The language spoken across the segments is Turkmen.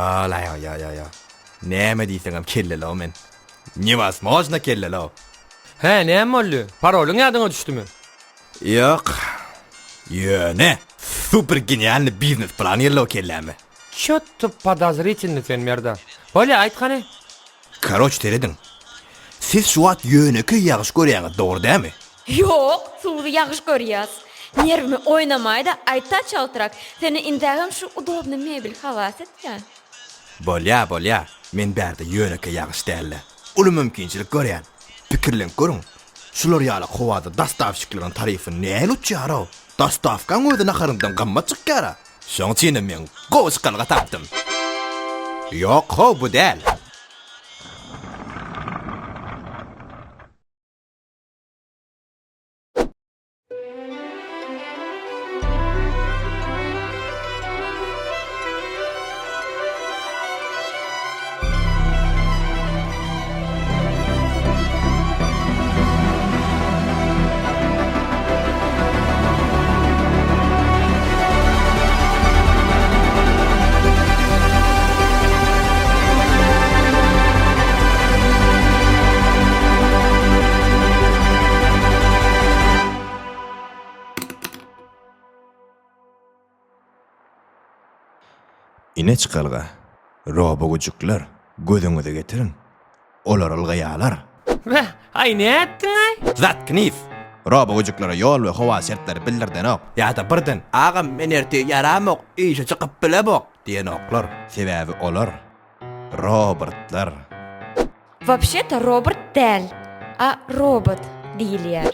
Ya. Näme diýseňem kellelo men. Niwas mojna kellelo. He, näme boldy? Parolun ýadyňa düşdümi? Ýok. Ýöne. Super genialny biznes plan ýerlo kellemi. Çöttü podozrительный sen merda. Bolýa aýtkany. Karoç teredin. Siz şu at ýöneki ýagyş görýäňiz, dogry dämi? Yok, suwdy ýagyş görýäs. Nervimi oynamayda aýta çaltyrak. Seni indägem şu udobny mebel hawas etýän. Bolýa. Men bärde ýöneki ýagyş dälle. Uly mümkinçilik görýän. Pikirlenip görüň. Şular ýaly howada dastavşyklaryň taryfy näme uçýar? Dastavkan öýde naharyndan gamma çykýar. Şoň üçin men gowşkalga tapdym. Ýok, bu däl. Ine çıkalga, roba gücükler, gözüňize getirin. Olar ılgaýalar. Ay ne ettin ay? Zat knif. Roba gücüklere yol we hawa şertleri bildirden ok. Ýa-da birden, agam men erte yaramok, işe çykyp bilebok diýen oklar. Sebäbi olar Robertlar. Вообще-то Роберт däl, a robot diýilýär.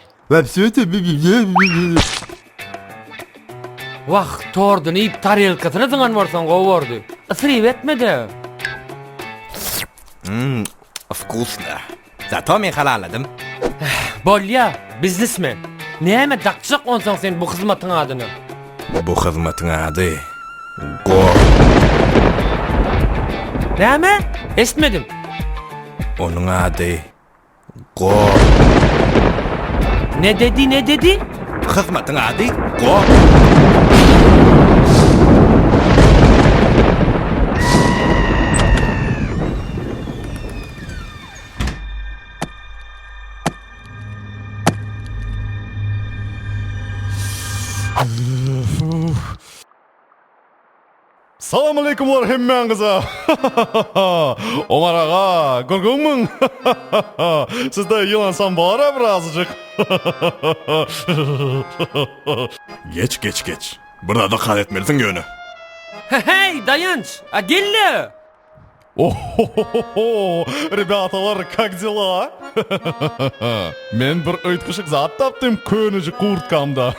Wah, tordun ip tarelkasyna zyňan barsan gowordy. Isryp etmedi. Вкусно. Zato men halalladım. Bolýa, biznesmen. Näme dakçak onsaň sen bu hyzmatyň adyny? Bu hyzmatyň ady Go. Näme? Esmedim. Onuň ady Go. Ne dedi? Hyzmatyň ady Go. Salam aleykum var hemmeňize. Omar ağa, görgünmüň? Sizde ýylansam bara birazjyk. Geç. Burada da kal etmelisin ýöne. Hey, dayanç. A gelle. Rебяталар, как дела? Men bir öýtgüşik zat tapdym könüji kurtkamda.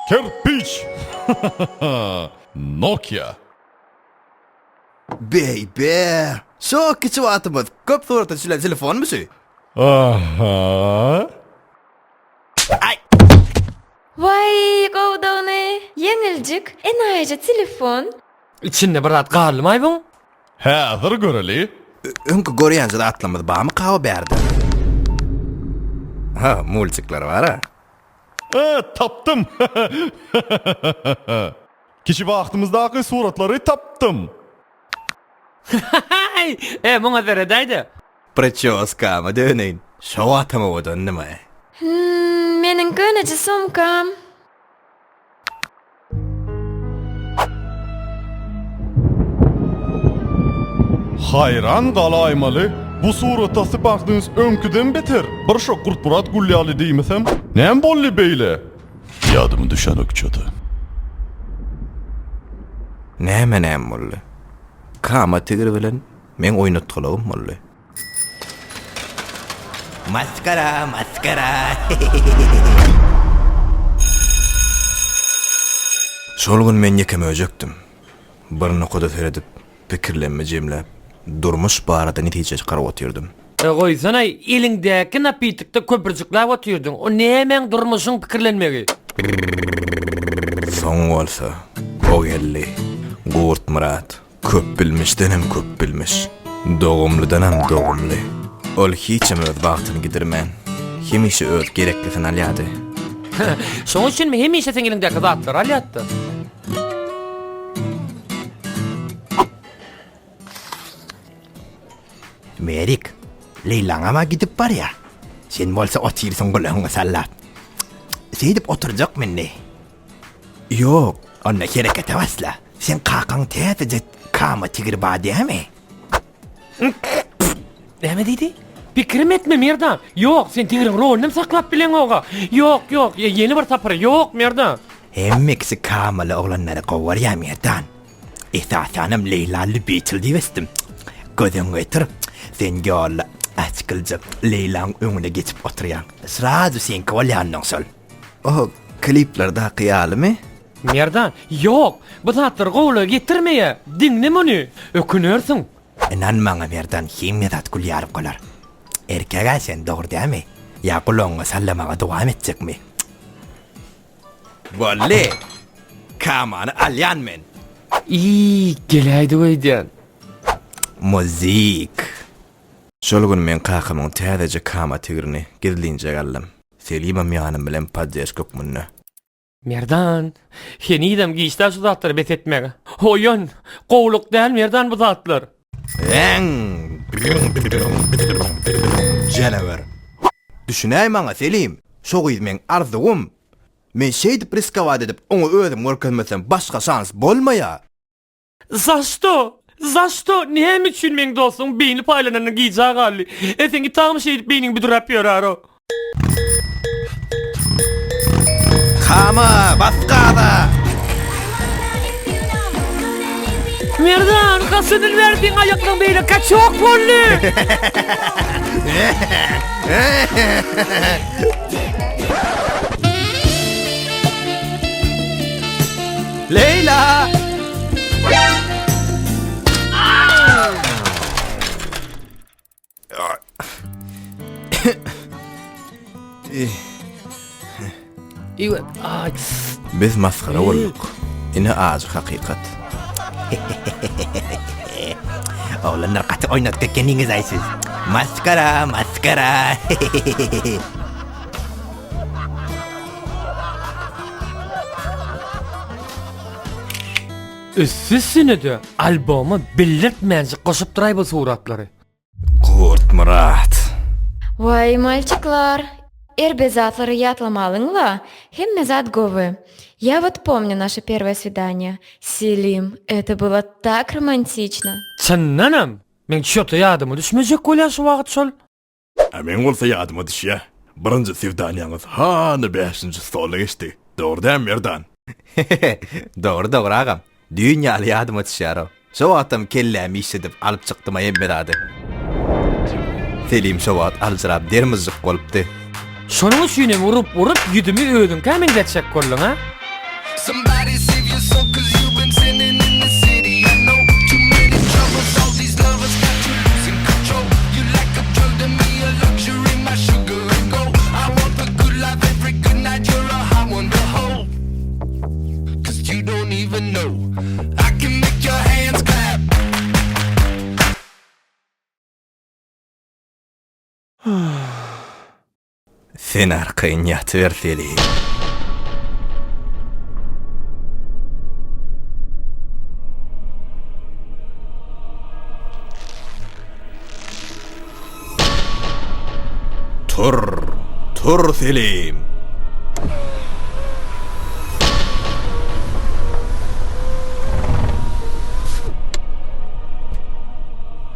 Kerpiç. Nokia. Baby. Şo kiçi watymyz. Köp soratda şular telefon musu? Aha. Ay. Vay gowdany, yeňiljik, enaýja telefon. İçinde bir at garlymy bu? Häzir göreli. Öňkü görýän zat atlamyz bamy kawa berdi. Ha, multikler var ha. Taptım. Kişi wagtymyzdaky suratlary taptım. Hey, muňa zeredäýdi. Прическа mı döneyin? Şo watymy odan nime? Meniň könüji sumkam. Hayran galaymaly. Bu suratda sypakdyňyz öňküden beter. Bir şok gurtburat gulýaly diýmesem, näme bolly beýle? Ýadymy düşenok çötü. Näme bolly? Kama tigir bilen men oýnatgylygym bolly. Maskara. Şol gün men ýekeme öjekdim. Bir nokoda seredip pikirlenme jemläp, durmuş barada netije çykaryp otyrdym. Goýsana, iliňdäki napitikde köpürjükläp otyrdyň. O nämeň durmuşyň pikirlenmegi? Soň bolsa, o gelli. Gurt Murat, köp bilmişdenem köp bilmiş. Dogumlydanam dogumly. Ol hiçem öz wagtyny gidirmän. Hemişe öz gereklisini alýady. Şoň üçin mi hemişe seň elingdäki zatlar alýatdy? Merik, Leyla'ňa gidip bar ya. Sen bolsa otyrsyň gulagyňy sallap. Seýdip oturjak menne. Yok, onda herekete basla. Sen kakaň täze kama tigir badämi? Näme diýdi? Pikrim etme Merdan. Yok, sen tigiriň rolüni saklap bilen oga. Yok, yeni bir tapyr. Yok Merdan. Hemmiksi kamaly oglanlary gowar ya Merdan. Esasanam Leyla'ly beçil diýesdim. Gözüň getir. Sen ýolla açkyljak Leyla'ň öňüne geçip oturýan. Srazu sen kowalýanyň sol. Oh, kliplerde kıyalymy? Merdan, yok. Bu zatlar gowla getirmeýe. Diňne muny. Ökünörsiň. Inanmaňa Merdan himmedat gulýaryp galar. Erkege sen dogry dämi? Ya gulagyňy sallamaga dowam etjekmi? Walle. Kamany alýan men. Geläýdi öýdän. Muzik. Şol gün men kakamyň täzeje kama tigirini gizlinje gallam. Selimam ýanym bilen padjaş kökmünne. Merdan, henidem giýişler şu zatlary betetmege. Hoýun, gowluk däl Merdan bu zatlar. Canavar. Düşünäýmaňa Selim. Şogy men arzugum. Men şeýdip riskawat edip oňa özüm görkezmesem başga şans bolmaýa. Zašto? Näme üçin men dostum beýni paýlanany giýjak gali? Eseňi tagmy şeýdip beýniň büdürap ýörär. Kama baskada. Merdan, kasyny verdiň aýaklaryň beýle kaçok boldy. Leyla. Biz maskara olduk. Ine ağzı hakikat. Oğlanlar katı oynattık kendiniz aysız. Maskara. Üssüsünü de alboma belirtmänzi goşup duray bu suratlary. Kurt Murat. Vay мальчиклар, эрбезатлары ятламалыңла, хемме зат говы. Я вот помню наше первое свидание. Селим, это было так романтично. Çannanam, men şoto ýadyma düşmejek bolýar şu wagt şol. Men bolsa ýadyma düşýär. Birinji sevdaniýaňyz hany 5-nji stolda geçdi. Dogry Merdan. Dogry agam. Dünýäli ýadyma düşýär. Şo wagtam kellämi işledip alyp çykdym ýemberady. Selim şo wagt aljyrap dermizlik bolupdy. Şonuň üçin urup ýüdümi ödün kämengletjek bolýan ha? Somebody save your soul cause you've been sinning in the city. I know too many troubles, all these lovers got you losing control. You like a drug to me, a luxury, my sugar and gold. I want the good life every good night, you're a hot one to hold. Cause you don't even know, I can make your hands clap. Sen arkayn ýatyber Selim. Tur Selim.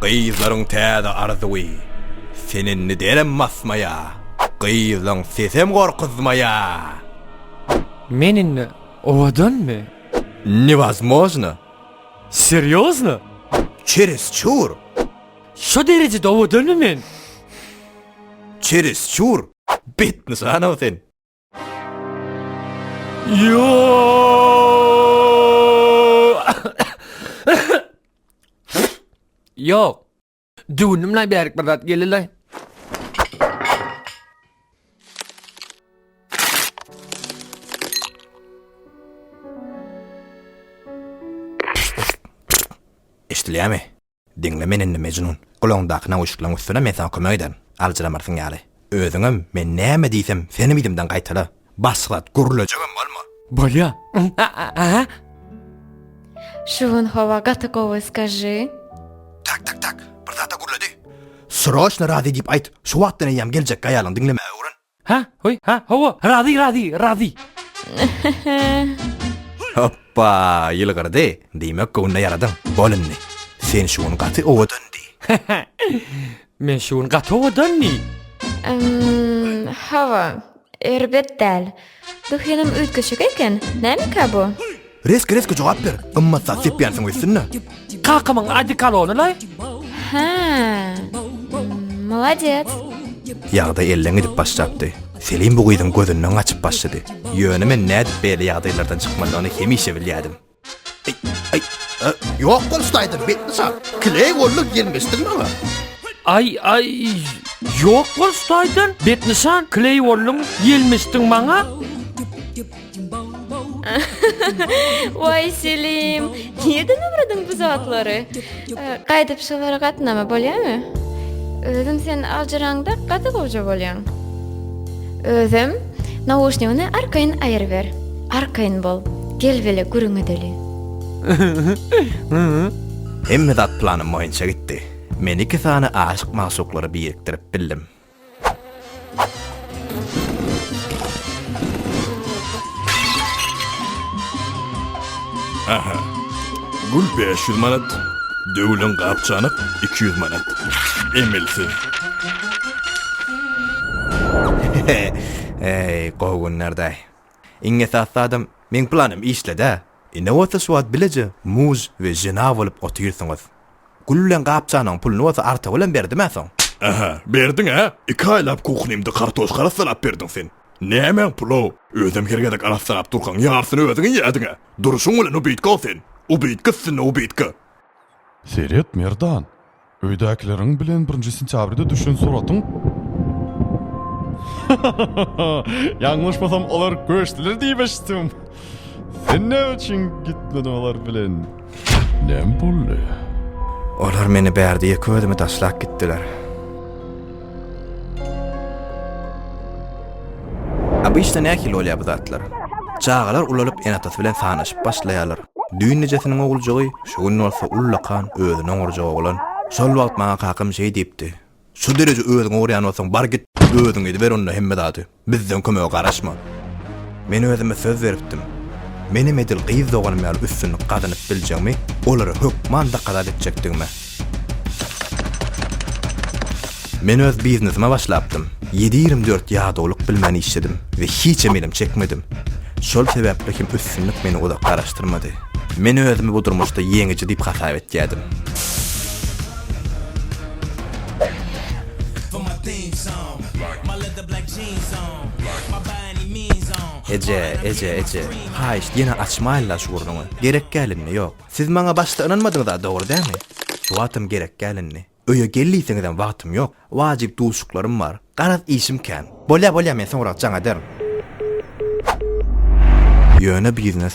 Gyýzlaryň täze arzuwy. Senin derem masmaýa. Gyýzlaň sesem gorkuzmaýa. Meninle owadanmy? Невозможно. Серьезно? Чересчур. Şo derejede owadanmy men? Чересчур. Bitni sana sen. Yok. Düğünümle berik barat gelilay. Eştilýärmi? Diňle menini Mejnun. Gulaňdakyna uşuklaň üstüne mesan kömegden. Aljyramarsyn ýaly. Özüňem men näme diýsem seni midimden gaýtala. Basqat gurulajagam bolma. Bolya. Aha. Шувын хова гатыковы скажи. Tak. Bir zata gurulady. Srochna radi dip ayt. Şu wagtdan ýam geljek gaýalyň dinleme öwren. Ha, hoy, ha, howa. Razi. Hoppa, ýylgyrdy. Diýmek gowunda ýaradyň. Bolunny. Sen şuny gaty owadandy. Men şuň gatowadanny. Hava, erbet däl. Duhyanam ütgüşük eken, näme ka bu? Reske jogap ber. Gymmatsa sepýansyň öýsünni. Kakamaň ady kalonylay. Ha, молодец. Ýagda elleň edip başlapdy. Selim bu gyzyň gözünden açyp başlady. Ýöne men näde beýle ýagdaýlardan çykmalygyny hemişe bilýärdim. Ay, ýok bolsaýdy, betmisa. Kley golluk gelmesdir maňa. Ay, yok bolsaýdyn. Betnisan kley wollum gelmişdiň maňa. Vay Selim, nereden öwredin bu zatlary? Gaýdyp şolara gatnama bolýarmy? Özüm sen aljaраňda gaty gowja bolýan. Özüm naushnigyny arkaýyn aýryber. Arkaýyn bol. Gelbele gürüň edeli. Hemme dat planym moýunça gitdi. Men iki sany aşyk mahsuklary birikdirip bildim. Gül 500 manat, döwlen gapçanyk 200 manat. Emilsiz. Ey, gogunlarday. Inge satsadım, men planym işledi. Ine wata suat bileje, muz we jena bolup otyrsyňyz. Güllen gapçanyň pulunu wata arta bilen berdime soň. Aha, berdin ha? 2 aýlap kuchnymdy kartoş garasalap berdin sen. Näme pulo? Özüm hergedek arasalap durgan ýarsyny özüň ýediňe. Duruşuň bilen o beýtge sen. O beýtge o beýtge. Seret Merdan. Öýdäkileriň bilen 1-nji sentýabrda düşen suratyň. Ýanglışmasam olar göçdiler diýmişdim. Sen ne üçin gitmedin olar bilen? Näme boldy? Olar meni bärdi ýekdimi taşlap gitdiler. Abi işte näkil bolýar bu zatlar. Çağalar ulalyp enatas bilen sanaşyp başlaýarlar. Düýün nejesiniň oguljagy şu gün bolsa ullakan özüne ogurjagy bolan. Şol wagt maňa kakam şey diýipdi. Şu derece özüň ogurýan bolsaň bar git, özüň edi ber onda hemme dady. Bizden kömek garaşma. Men özüme söz beripdim. Menim edil gyýz dogan mel üstünlik gadanyp biljegmi, olary hökmanda gadat etjekdigmi. Men öz biznesime başlapdym. 7-24 ýagdalyk bilmeni işledim we hiç emelim çekmedim. Şol sebäple kim üstünlik meni oda garaşdyrmady. Men özümi bu durmuşda ýeňiçi diýip hasap etýärdim. Ece. Ha işte yine açmayla şu gurnuňy. Gerek gelinni ýok. Siz maňa başda inanmadyňyz dogry dämi? Şuwatam gerek gelinni. Öýe gelýärsiňizden wagtym ýok. Wajyp duşuklarym bar. Garaz işim kan. Bolýa men soňra jaňa derim. Ýöne biznes.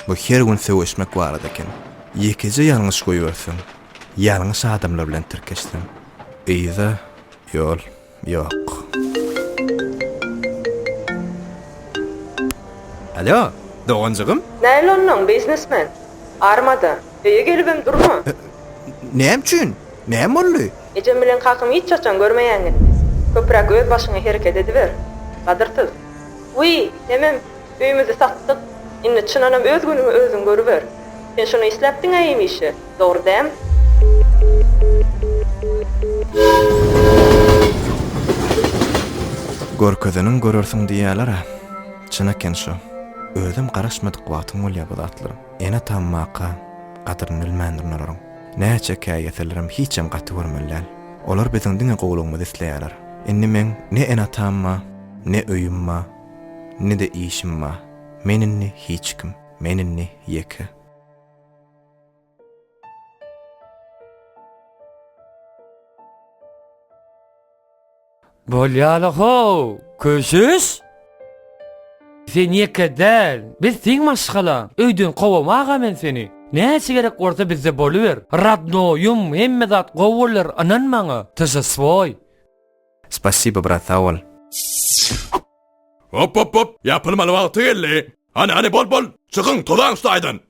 Bu her gün söwüşmek barada eken. Ýekije ýalňyş goýbersin. Ýalňyş adamlar bilen tirkeşdim. Eýze ýol ýok. Alo, doğancığım? Naylonның biznesmen. Armada. Öýe gelibim durma. Näme üçin? Näme boldy? Ejem bilen kakym hiç çaçan görmeýäňin. Köprak öz başyňa hereket ediber. Gadyrtyz. Uy, demem, öýümüzi satdyk. Indi çynanam öz günüňi özüň görüber. Sen şunu isläpdiň aýymışy. Dogry däm? Görkeziniň görersiň diýýärler. Çyn eken şu. Özüm garaşmadyk wagtym bolýar bu zatlarym. Ene tammaqa gadyryny bilmändirler. Näçe käýetlerim hiçem gaty görmelýär. Olar biziň diňe gowlugymyzy isleýärler. Indi men ne ene tamma, ne öýümma, ne de işimma. Meninni hiç kim, meninni ýeke. Bolýaly ho, köşüş? Sen ýekedäl, biz sen maşgala. Öýden gowamaga men seni. Näçe gerek bolsa bizde boluber. Radnoyum hemme zat gowurlar ananmaňa. Tese swoy. Спасибо, брат Саул. Hop hop hop, yapılmalı vakti geldi. Hani bol bol, çıkın tozan ustaydın.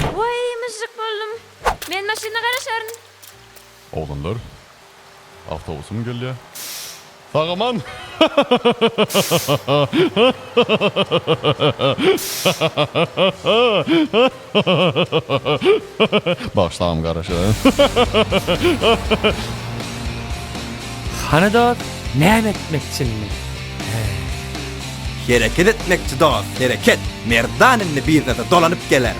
Vay mızık boldum. Men maşina garaşarın. Oğlanlar, avtobusum geldi. Sağaman. Başlayalım kardeşim. Hanadar, näme etmekçinmi? Hareket etmekçi dost, hareket. Merdanınni bir zata dolanıp geler.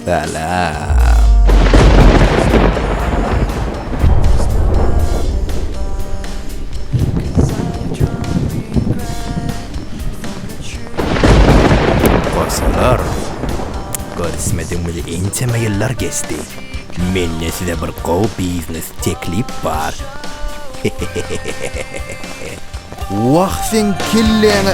Salam. Kosalar. Görüşmedim bile inçeme yıllar geçti. Menne size bir go business teklif var. Vah sen killene.